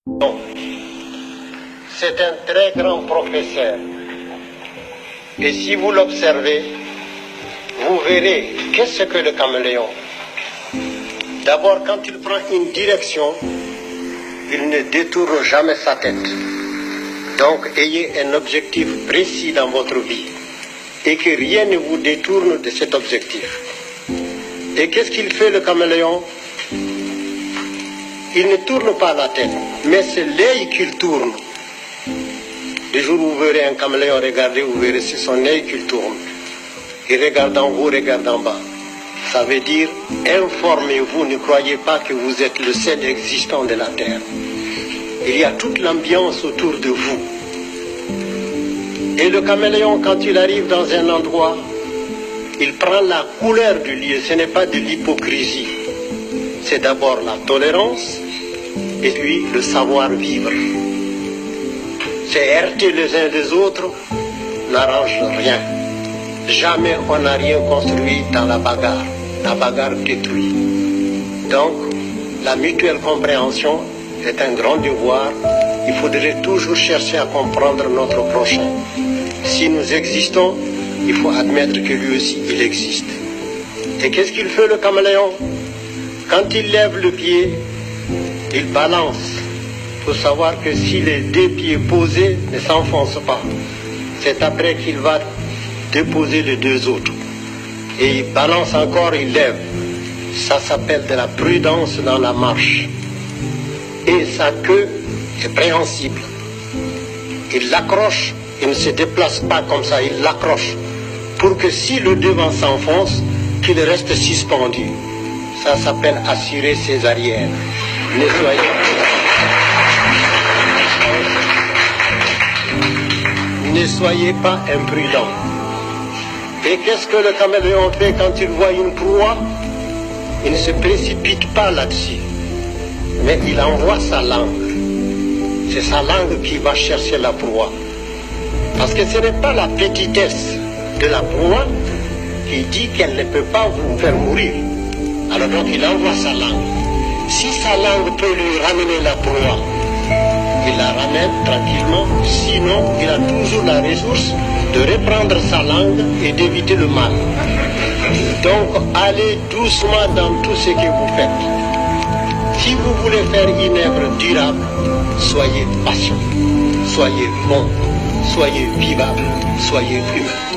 Non. C'est un très grand professeur. Et si vous l'observez, vous verrez qu'est-ce que le caméléon. D'abord, quand il prend une direction, il ne détourne jamais sa tête. Donc, ayez un objectif précis dans votre vie et que rien ne vous détourne de cet objectif. Et qu'est-ce qu'il fait, le caméléon? Il ne tourne pas la tête, mais c'est l'œil qu'il tourne. Le jour où vous verrez un caméléon, regardez, vous verrez, c'est son œil qu'il tourne. Il regarde en haut, regarde en bas. Ça veut dire, informez-vous, ne croyez pas que vous êtes le seul existant de la Terre. Il y a toute l'ambiance autour de vous. Et le caméléon, quand il arrive dans un endroit, il prend la couleur du lieu. Ce n'est pas de l'hypocrisie. C'est d'abord la tolérance et puis le savoir-vivre. C'est heurter les uns les autres n'arrange rien. Jamais on n'a rien construit dans la bagarre. La bagarre détruit. Donc, la mutuelle compréhension est un grand devoir. Il faudrait toujours chercher à comprendre notre prochain. Si nous existons, il faut admettre que lui aussi, il existe. Et qu'est-ce qu'il fait, le caméléon? Quand il lève le pied, il balance. Il faut savoir que si les deux pieds posés ne s'enfoncent pas, c'est après qu'il va déposer les deux autres. Et il balance encore, il lève. Ça s'appelle de la prudence dans la marche. Et sa queue est préhensible. Il l'accroche, il ne se déplace pas comme ça, il l'accroche. Pour que si le devant s'enfonce, qu'il reste suspendu. Ça s'appelle assurer ses arrières. Ne soyez pas imprudents. Et qu'est-ce que le caméléon fait quand il voit une proie? Il ne se précipite pas là-dessus. Mais il envoie sa langue. C'est sa langue qui va chercher la proie. Parce que ce n'est pas la petitesse de la proie qui dit qu'elle ne peut pas vous faire mourir. Alors donc il envoie sa langue. Si sa langue peut lui ramener la proie, il la ramène tranquillement. Sinon, il a toujours la ressource de reprendre sa langue et d'éviter le mal. Donc, allez doucement dans tout ce que vous faites. Si vous voulez faire une œuvre durable, soyez patient, soyez bon, soyez vivable, soyez humain.